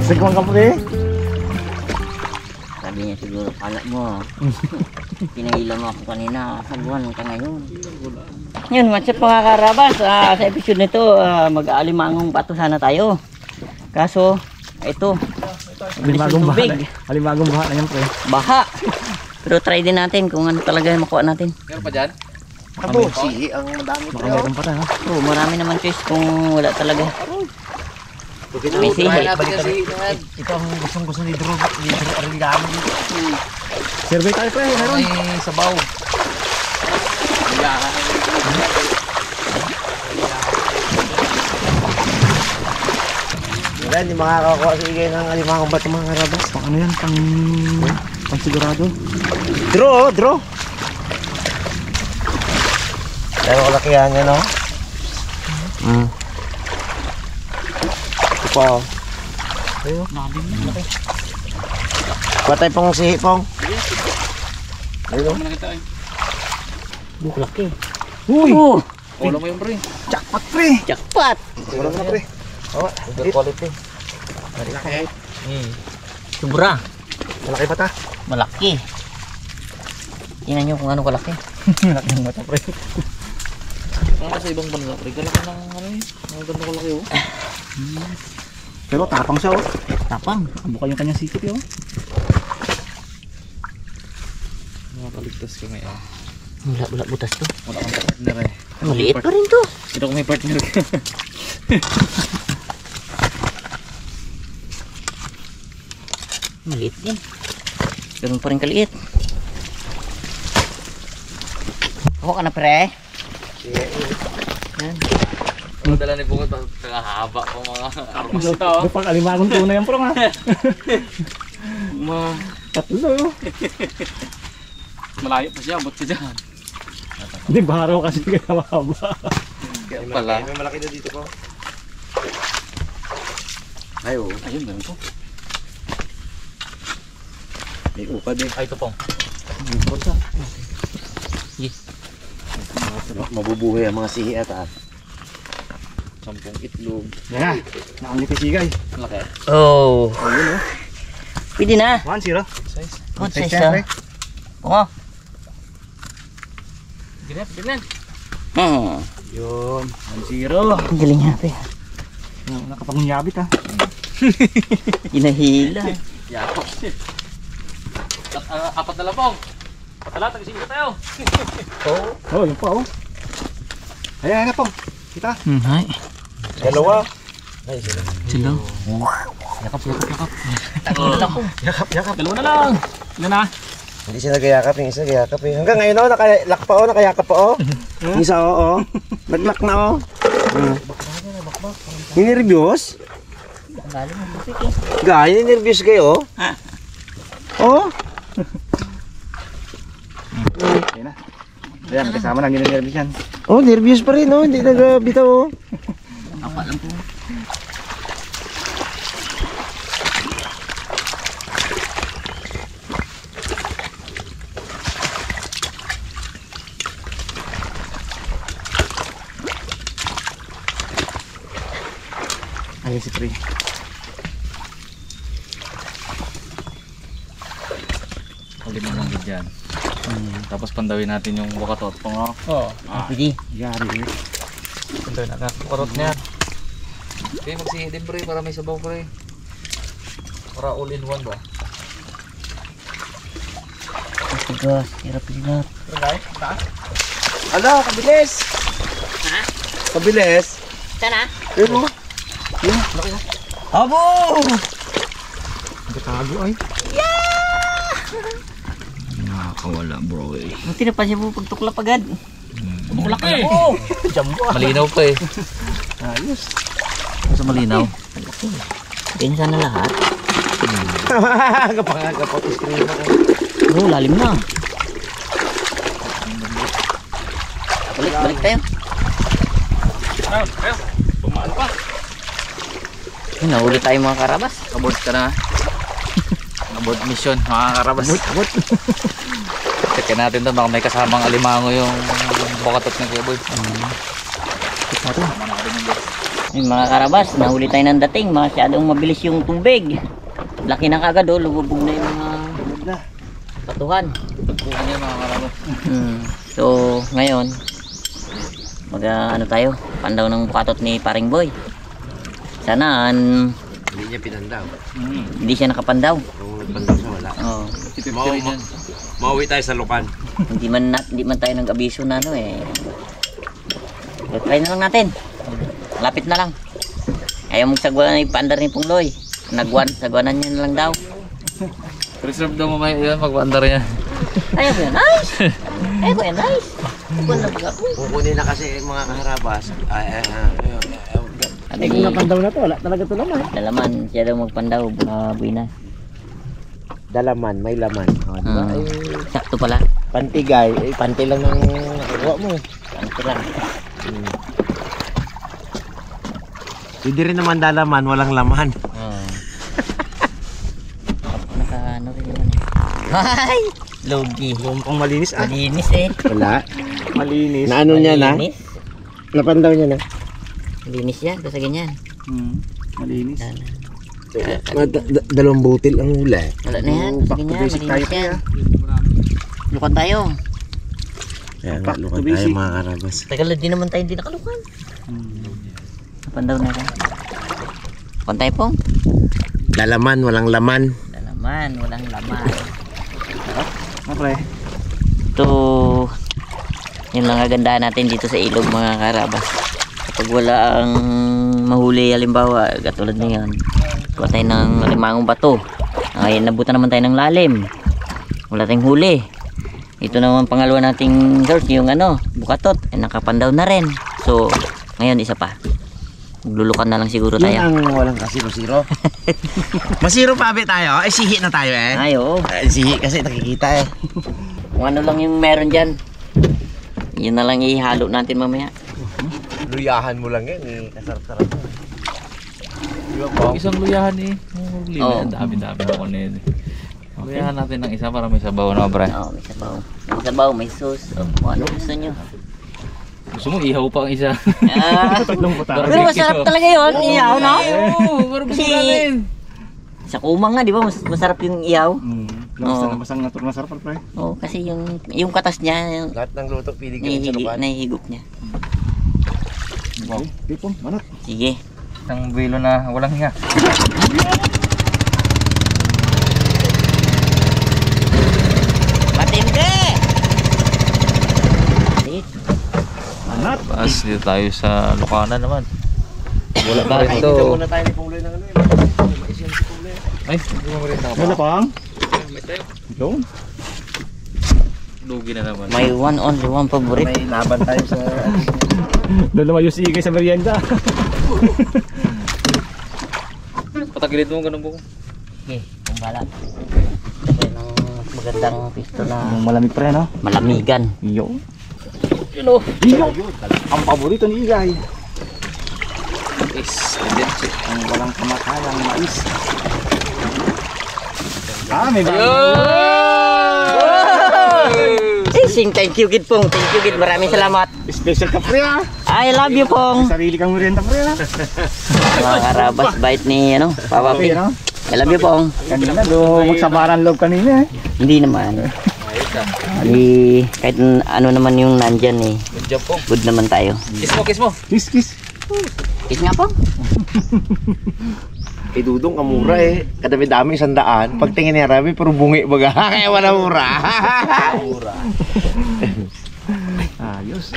Nagsagwang ka po eh. Sabi niya siguro, kala mo. Pinahila mo ako kanina. Sagwan ka ngayon. Yun, what's up mga karabas. Sa episode nito, mag-aalimangong bato sana tayo. Kaso, ito. Bilis ng tubig. Alimagong baha na yan pre. Baha. Pero try din natin kung ano talaga makuha natin. Meron pa dyan? Abo, si ang madami pre. Meron pa na ha. Oo, marami naman choice kung wala talaga. May sihi. Ito ang gustong-gusto ni Drew Arigano. Survey tayo pre, meron. May sabaw. Wala, hindi makakakuha sa igay ng alimangong bato mga karabas. Pang ano yan, pang sigurado. Draw. Pero kalakihan yan, no? Ito pa, oh. Ayun. Patay pong sihi, pong. Ayun, oh. Buklaki. Uy! Ulo mo yung pre. Jackpot, pre! Jackpot! Wala na, pre. Oh, good quality. Malaki. Sobra. Malaki pa ta. Malaki. Tingnan nyo kung ano kalaki. Malaki ng mata, pre. Parang sa ibang bansa pre. Galaki ng ano eh. Mga ganito kalaki oh. Pero tapang siya, oh. Tapang. Buka yung kanyang sikip, oh. Makakaligtas kami eh. Wala butas to. Wala kang partner eh. Maliit pa rin to. Sino kung may partner ka? Maliit din. Ganun pa rin kaliit. Ako ka na pre. Yan. Dala ni Bungot, haba po mga armas ito. Pag alimagong tuna yan, prong, ha? Tatlo. Malayo pa siya, abot ka dyan. Hindi, baraw kasi kaya mahaba. Kaya pala. May malaki na dito po. Ay, oh. Ayun, ganun po. May upad eh. Ay, ito pong. Mabubuhay ang mga sihi at 10 itlog. yan na, nakangipisigay. Malaki. Oh. Ayun, oh. Pwede na. 1-0. Size. Good size ah. Oo. Ganyan. Yun, 1-0. Ang galing nga pre. Nakapangunyabit, ha. Hinahila. Yakap siya. Apat na lapong. Patala, tag-isingko tayo. Oh, yun pa, oh. Ayan na po. Kita. Hay. Dalawa. Sila. Yakap. Yakap. Dalawa na lang. Ilan na? Hindi siya nagayakap, yung isa nagayakap eh. Hanggang ngayon, oh, nakalak pa, oh, nakayakap pa, oh. Yung isa, oh. Naglak na, oh. Ninervyos? Gaya, ninervyos kayo, oh. Oh. Ayan na. Ayan, kasama na ninervyos yan. Oh, nervyos pa rin, oh. Hindi nagbitaw, oh. Apa lang po. Ayun si Pri. Ulit mo lang dyan. Tapos pandawin natin yung wakatot pong oh. Oo. Pwede. Yari. Pandawin natin wakatot niya. Okay, magsihi din pre para may sabaw pre. Para all in one ba? Tigas. Hirap. Ala, kabilis! Ha? Kabilis! Sana? Ayun, oh. Yun, laki na. Abo! Nagkatago ay. Nakakawala bro eh. Buti na pa siya po pagtuklap agad. Laki. Oo. Jumbo. Malinaw pa eh. Ayos. Sa malinaw. Pinsan na lahat. Kapag-stream ako. Oo, lalim na. Balik tayo. Ayun. Pumaan pa. Nahuli tayo mga karabas. Abort ka na. Abort mission, mga karabas. Abot. Check natin doon, baka may kasamang alimango yung bukatot ng Kuya Boy. Natin. Yung mga karabas, nahuli tayo ng dating. Masyadong mabilis yung tubig. Laki na kagad oh, lububog na yung mga patuhan. Bukan yan mga karabas. So, ngayon, ano tayo, pandaw ng bukatot ni Paring Boy. Sana, Hindi niya pinandaw. hindi siya nakapandaw. Kung nagpandaw siya, wala. Oh, Mauwi tayo sa lukan. hindi man tayo nag-abiso na ano eh. Try na lang natin. Lapit na lang. Ayaw mong sagwanan yung paandar ni Pungloy. Sagwanan niya na lang daw. Reserve daw mamaya yan, mag-bandar niya. Ayaw ko yan, nice! Ayaw ko yan, nice! Buwan na pag ako. Kukunin na kasi mga kaharabas. Ano Kung napandaw na to, wala talaga to naman. Dalaman, siya daw magpandaw, buhay na. Dalaman, may laman. Diba? Sakto pala. Pantigay, panti lang ng nakuha mo. Sakto lang. Hindi rin naman dalaman, walang laman. Oh. Naka-ano rin naman eh. Hay! Logi. Mukhang malinis ah. Malinis eh. Wala. Malinis. Naano niya na? Malinis. Napandaw niya na? Malinis yan, basta ganyan. Malinis. Dalawang butil ang hula. Wala na yan, basta Back to ganyan. basic tayo Malinis yan. kaya. Lukan tayo. Kaya nga, Back to lukan tayo basic. mga karabas. Tagal na din naman tayo hindi nakalukan. Napandaw na ka. Lukan tayo pong. Dalaman, walang laman. Dalaman, walang laman. Pre. Ito, yun lang kagandahan natin dito sa ilog mga karabas. Kapag wala ang mahuli, halimbawa, katulad ngayon, kuha tayo ng limangong bato. Ngayon, nabutan naman tayo ng lalim. Wala tayong huli. Ito naman pangalawa nating source, yung bukatot, nakapandaw na rin. So, ngayon isa pa. Maglulukan na lang siguro Yun tayo. ang walang kasiro-siro. Masiro pa ba tayo? Ay, sihi na tayo eh. Ay, oo. Sihi kasi nakikita eh. Kung ano lang yung meron dyan, yun na lang ihalo natin mamaya. Luyahan mo lang yan eh. Kasarap-sarap. Isang luyahan eh. Oo. Ang dami-dami na ko na yun eh. Luyahan natin ng isa para may sabaw na, Bray. Oo, may sabaw. May sabaw, may sauce. Kung ano gusto nyo. Gusto mo ihaw pa ang isa. Ah, Tatlong puta. pero masarap talaga yun, ihaw, no? Oo, pero gusto Kasi- natin. Sa kumang nga, di ba? Masarap yung ihaw. Oo. Masang natur masarap pre. Oo, kasi yung katas niya, yung Lahat ng luto pili ka rin sa lukan. nahihigop niya. Pipong, manat. Sige. Isang buwelo na walang hinga. Matindi! Manat. Paas dito tayo sa Lucana naman. Wala pa rin Dito to. muna tayo ni Pungloy ng ano eh. Maisin si Pungloy. Ay, hindi mo rin Wala ako. pang. May tayo. Ito. Lugi na naman. May only one favorite. May laban tayo sa... Doon lumayo si Igay sa merienda. Patagilid mo ganun buko. Okay, kung bala. Ito ng magandang pisto na Yung malamig pre no. malamigan. Iyo. Yun o. Iyo. Ang paborito ni Igay. Is, legit. Ang walang kamakayang mais. May Sing, thank you Gid Pong. Thank you Gid. Maraming salamat. special ka pre ah. I love you Pong. Sarili kang merienda pre ah. Mga karabas bite ni Papa Okay Ping. no. I love you Pong. Kanina do magsabaran loob kanina eh. Hindi naman. Di, kahit ano naman yung nandyan eh. Good job po. Good naman tayo. Kiss mo, kiss mo. Kiss kiss. Kiss nga Pong. Kay Dudong, kamura eh. Kadami-dami 100. Pagtingin niya rami, puro bungi baga. Kaya wala mura. Ayos.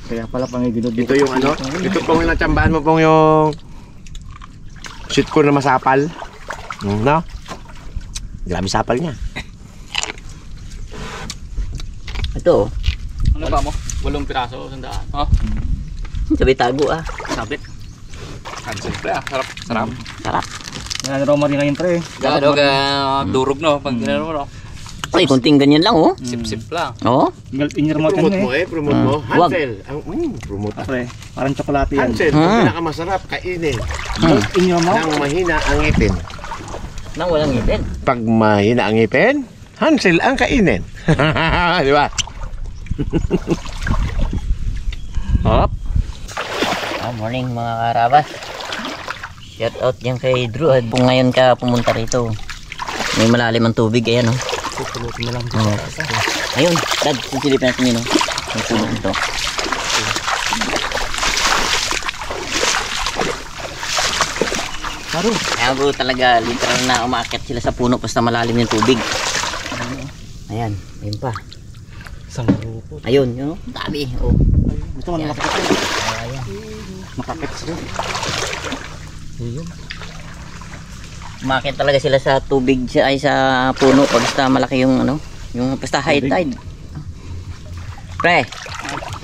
Kaya pala pangigilod Ito yung ano, ito pong yung natsambahan mo pong yung shoot ko na masapal. No? Grabe sapal niya. Ito oh. Ano ba mo? 8 piraso, 100. Oh, Sabi tago sabit. Cancel pre ah. Sarap. Sarap. Sarap. Yan, Romary na yun pre. Gado ka durog no. Pag ginano mo no. Ay, kunting ganyan lang Sip-sip lang. Melt in your mouth Promote yan mo promote mo. Wag. Hansel. Promote. Pre, parang tsokolate yan. Hansel, ang pinakamasarap kainin. Melt in your mouth. Nang mahina ang ngipin. Nang walang ngipin. Pag mahina ang ngipin, Hansel ang kainin. Di ba? Hop. Morning mga karabas. Shout out yan kay Drew. Kung ngayon ka pumunta rito, may malalim ang tubig. Ayan Pupulutin na lang. Ayun, Dad, sisilipin natin yun may puno ito. Kaya bro talaga literal na umaakyat sila sa puno basta malalim yung tubig. Ayan, ayun pa. Isang grupo. Ayun, yun dami. Oh. Ito man malaki ito. Makakit sila. Ayun. Umakyat talaga sila sa tubig ay sa puno pag basta malaki yung yung basta high tide. Pre,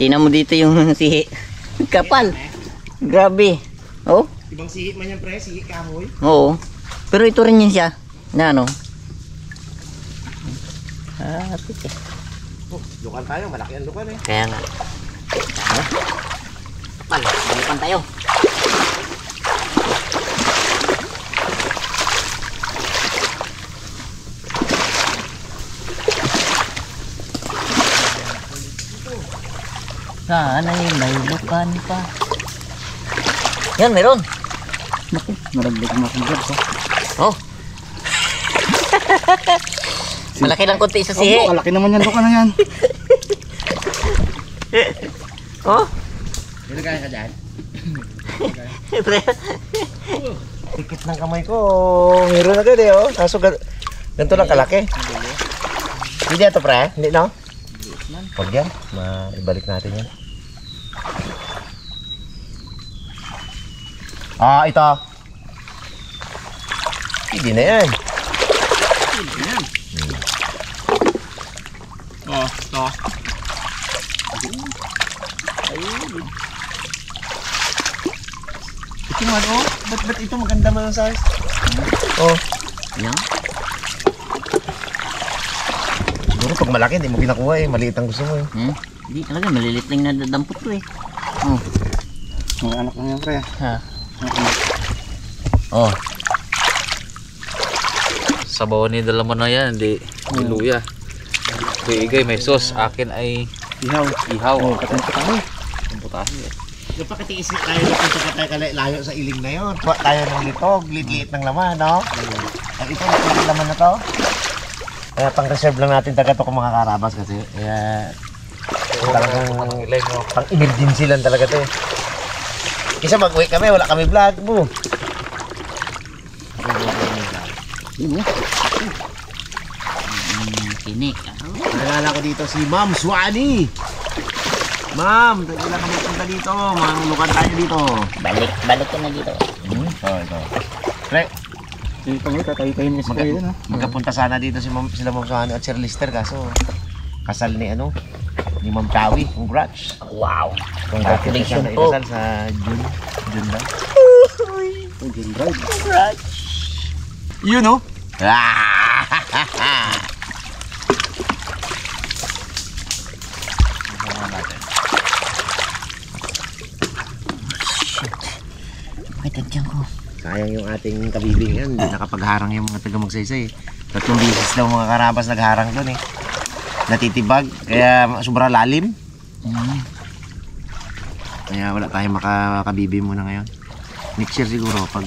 tingnan mo dito yung sihi. Kapal. Grabe. Oh. Ibang sihi man yan pre, sihi kahoy. Oo. Pero ito rin yun siya. Na piti. Lukan tayo, malaki ang lukan eh. Kaya nga. Balikan tayo. Sana'y may lukan pa. Yan, meron. Naku, naragdag ang aking jobs. Oh. Malaki lang konti sa sihi. Oh, malaki naman yan. Luka na yan. Oh. Nilagay ka dyan? Pre. Tikit ng kamay ko. Meron agad eh oh. Kaso ganito lang kalaki. Hindi ito pre? Hindi no? Huwag yan. Ibalik natin yan. Ito. Hindi na yan. Oh, ito. Ito man oh. Ba't ito maganda man ang size? Oh. Yan. Siguro pag malaki hindi mo pinakuha eh. Maliit ang gusto mo eh. Hindi talaga, malilit lang na dadampot to eh. Oh. Mga anak na yan pre. Ha. Oh. Sabaw ni dala mo na yan, hindi luya. Kuya Igay, may sauce. Akin ay Ihaw. ihaw. Oh, patento tayo. Ang putahe eh. Yung pakitiis tayo na kung saka tayo layo sa iling na yun. Kuha tayo ng litog, liit-liit ng laman, no? Ay, ito, liit laman na to. Kaya pang-reserve lang natin taga to kung mga karabas kasi. Kaya talagang Ilay mo. pang-emergency lang talaga to eh. Kasi mag-uwi kami, wala kami vlog mo. Kinik. Nalala ko dito si Ma'am Swani. Ma'am, tagila kami punta dito. Manglukan tayo dito. Balik ka na dito. Ito. Pre, Dito mo, tatay-tayin niya si kayo na. magkapunta sana dito sila Ma'am Swani at Sir Lister kaso kasal ni ni Ma'am Chawi. Congrats. Wow. Congratulations Congratulations po. ikasal sa June. June ba? June Bride. You know? May tadyan ko. Sayang yung ating kabibing yan. Hindi nakapagharang yung mga taga Magsaysay. 3 beses daw mga karabas nagharang doon eh. Natitibag. Kaya sobrang lalim. Kaya wala tayong makakabibi muna ngayon. Next year siguro pag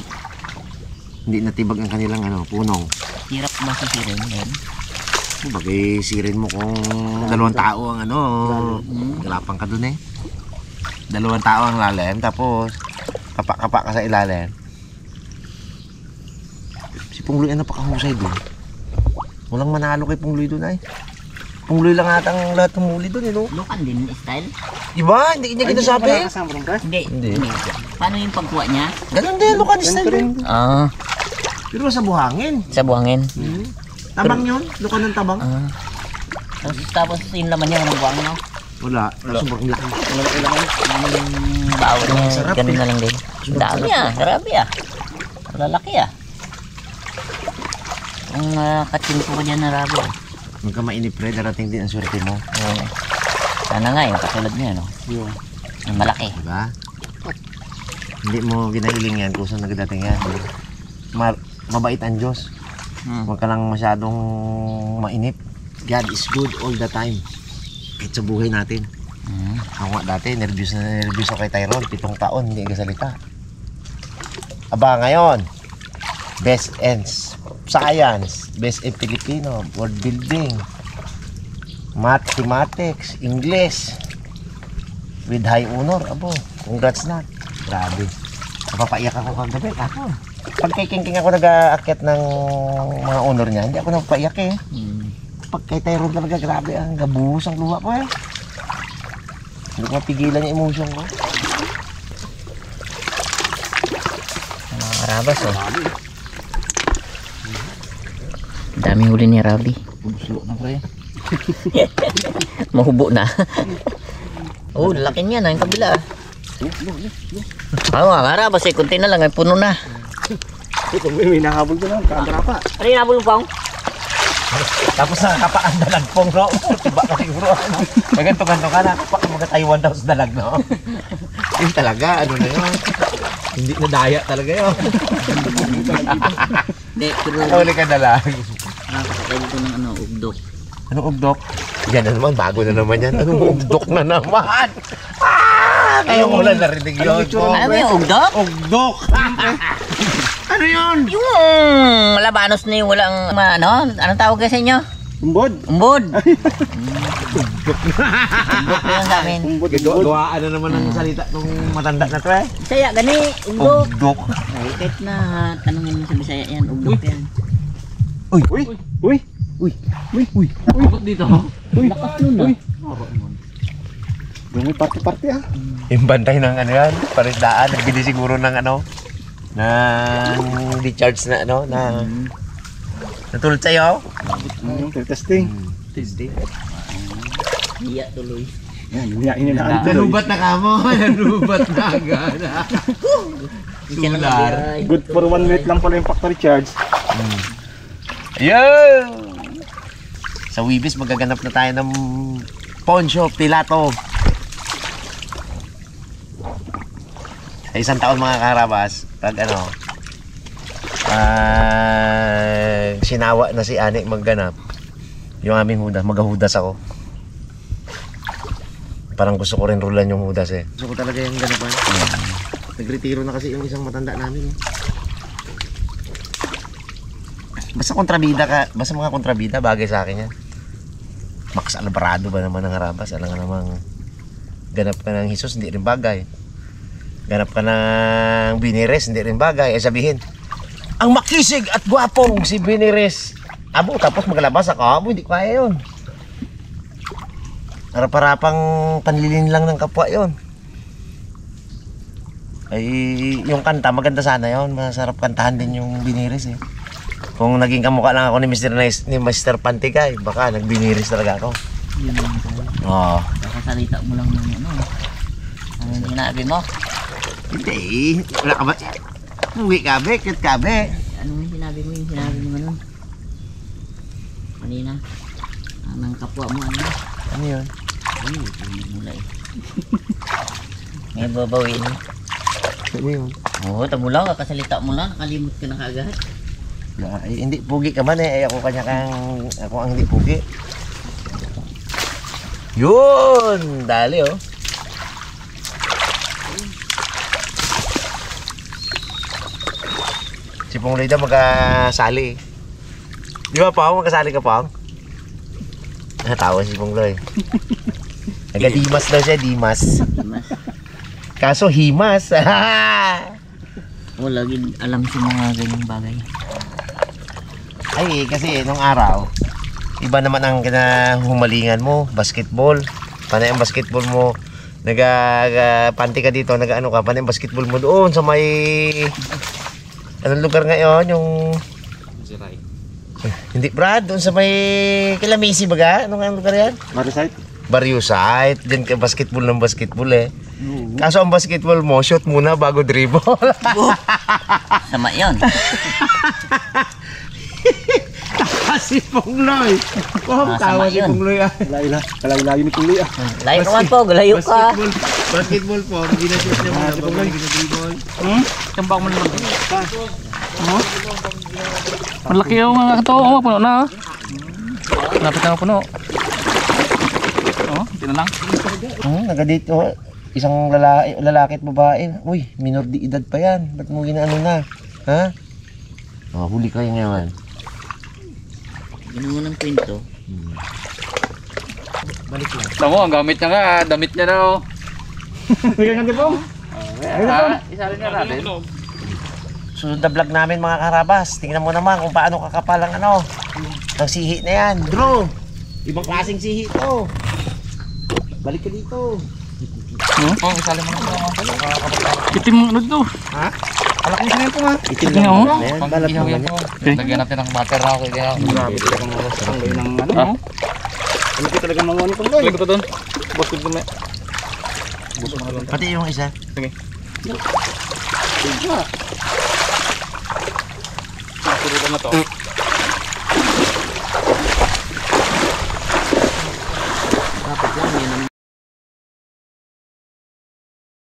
hindi natibag ang kanilang punong. Hirap ba sisirin yan? Bagay sirin mo kung 2 tao ang galapang ka dun eh. 2 tao ang lalim tapos kapa-kapa ka sa ilalim. Si Pungloy ang napakahusay dun. Walang manalo kay Pungloy dun ay. Pungloy lang atang lahat humuli dun eh no. Lukan din style? Diba? Hindi niya kinasabi. Kasama rin pre. Hindi. Paano yung pagkuha niya? Ganun din, lukan style din. Pero sa buhangin. Sa buhangin. Tabang yun, lukan ng tabang. Tapos yung laman niya, ng buhangin no? Wala. Sobrang laki. Malaki lang yung bawal niya. Sarap Ganun eh. na lang din. Dami ah. Grabe ah. Lalaki ah. Kung katsin ko dyan na rabo. Huwag ka mainip, pre. Darating din ang swerte mo. Sana nga yung katulad niya, no? Yun. Yung malaki. Diba? Hindi mo ginahiling yan kung saan nagdating yan. Mabait ang Diyos. Huwag ka lang masyadong mainip. God is good all the time. Kahit sa buhay natin. Ako nga dati, nervous ako kay Tyrone. 7 taon, hindi nagsalita. Aba, ngayon, best ends science, best in Filipino, world building, mathematics, English, with high honor. Abo, congrats na. Grabe. Napapaiyak ako kagabi. Ako. Pag kay King ako nag-aakyat ng mga honor niya, hindi ako napapaiyak eh. Pag kay Tyrone talaga, grabe ang gabuhos ang luha ko eh. Hindi ko mapigilan yung emotion ko. Mga karabas, oh. Daming huli ni Rabi. Bubuslo na pre. Mahubo na. Oh, laki niya na yung kabila. Ah, mga karabas eh. Kunti na lang. Ay puno na. Ito, may nahabol ko lang. Kaandra pa. Ano yung nabulong pang? Tapos nakakapaan dalag pong no? Tiba ka siguro. Maganto-ganto ka na. Kapag mga Taiwan daw sa dalag no? Yun talaga. Ano na yun? Hindi na daya talaga yun. Hindi, pero Huli ka dalag. nakakasakay dito ng ano, ugdok. Anong ugdok? Yan na naman. Bago na naman yan. Anong ugdok na naman? Kayo mo lang narinig yun. Ano yung ugdok? Ugdok! Ano yun? Yung labanos na yung walang, ano? Anong tawag sa inyo? Umbod. Umbod. Ugdok na yun sa amin. Umbod. Gawaan na naman ang salita nung matanda na to eh. Bisaya, gani, ugdok. Ugdok. Ay, kahit na tanongin mo sa Bisaya yan, ugdok yan. Uy. Uy. Uy. Uy. Uy. Uy. Bakit dito? Uy. Lakas nun ah. Uy. Yung may party-party ah. Yung bantay ng ano yan, parisdaan, nagbili siguro ng ano, ng recharge na ano, na natulad sa'yo. Testing. Tuesday. Iya tuloy. Yan, hinihain na. Nalubat na kamo, nalubat na agad. Tular. Good for 1 minute lang pala yung factory charge. Yo! Sa Wibis magaganap na tayo ng Poncho Pilato. Sa isang taon mga karabas, pag ano, sinawa na si Anik magganap, yung aming hudas, magahudas ako. Parang gusto ko rin rulan yung hudas eh. Gusto ko talaga yung ganapan. Nagretiro na kasi yung isang matanda namin. Basta kontrabida ka, basta mga kontrabida, bagay sa akin yan. Max Alvarado ba naman ang harabas? Alam nga namang ganap ka ng Jesus, hindi rin bagay. Ganap ka ng Binires, hindi rin bagay. Sabihin, ang makisig at gwapong si Binires. Abo, tapos maglabas ako, abo, hindi kaya yun. Harap-harapang panlilin lang ng kapwa yun. Ay, yung kanta, maganda sana yun. Masarap kantahan din yung Binires eh. Kung naging kamukha lang ako ni Mr. Pantigay, baka nagbiniris talaga ako. Yun lang pala. Oo. Kakasalita mo lang ng ano. Ano yung sinabi mo? Hindi, wala ka ba? Uwi ka be, kit ka be. Ano yung sinabi mo? Yung sinabi mo nun? Kanina. Ang kapwa mo ano? Ano yun? Ay, hindi mula eh. May babawin. Ano yun? Oo, tamo lang. Kakasalita mo lang. Nakalimot ka na kaagad. Ay, hindi, pugi ka man eh. Ay, ako ang hindi pugi. Yun! Dali oh. Si Pong Loy daw magkasali. Di ba Pong? Magkasali ka Pong? Natawa si Pong Loy. Nagadimas daw siya, Dimas. Mas, Kaso himas. wala lagi alam sa mga ganyang bagay. Ay, kasi nung araw, iba naman ang humalingan mo, basketball. Panay ang basketball mo, panty ka dito, nag-ano ka, panay ang basketball mo doon sa may, anong lugar ngayon, yung, Si Rai. hindi Brad, doon sa may, Kilamisi baga, anong lugar yan? Marisite. barrio site. Diyan ka basketball ng basketball eh. Kaso ang basketball mo, shoot muna bago dribble. Sama yun. Kasi Pongloy. Oh, tawa si Pongloy ah. Layo ni Kuloy ah. Layo naman po, layo ka. Basketball po, hindi na shoot niya muna bago dribble. Kambak mo naman. Malaki yung mga ito. Oh, puno na. Lapit na puno. Oh, hindi na lang. Nagadito. Isang lalaki at babae. Uy, minor di edad pa yan. Ba't mo ginaano na? Ha? Oh, huli kayo ngayon. Ganun mo ng kwento. Balik lang. Tama, ang gamit niya nga. Damit niya na oh. Bigyan ka po. Isa rin nga natin. Sunod na vlog namin mga karabas. Tingnan mo naman kung paano kakapal ang ang sihi na yan. Drew! Ibang klaseng sihi to. Balik ka dito. Oh, isali mo na. Itim ano to? Ha? Alak mo siya po nga. Itim Tingnan mo. lang yan. Balat Pang-ihaw naman yan yan. po. Lagyan natin ng butter na ako. Grabe talagang oras ang layo ng ano. Ha? Ano ko talagang manguha nito Kuloy. Lagyan ko doon. Basket ko may. Pati yung isa. Surutan na to.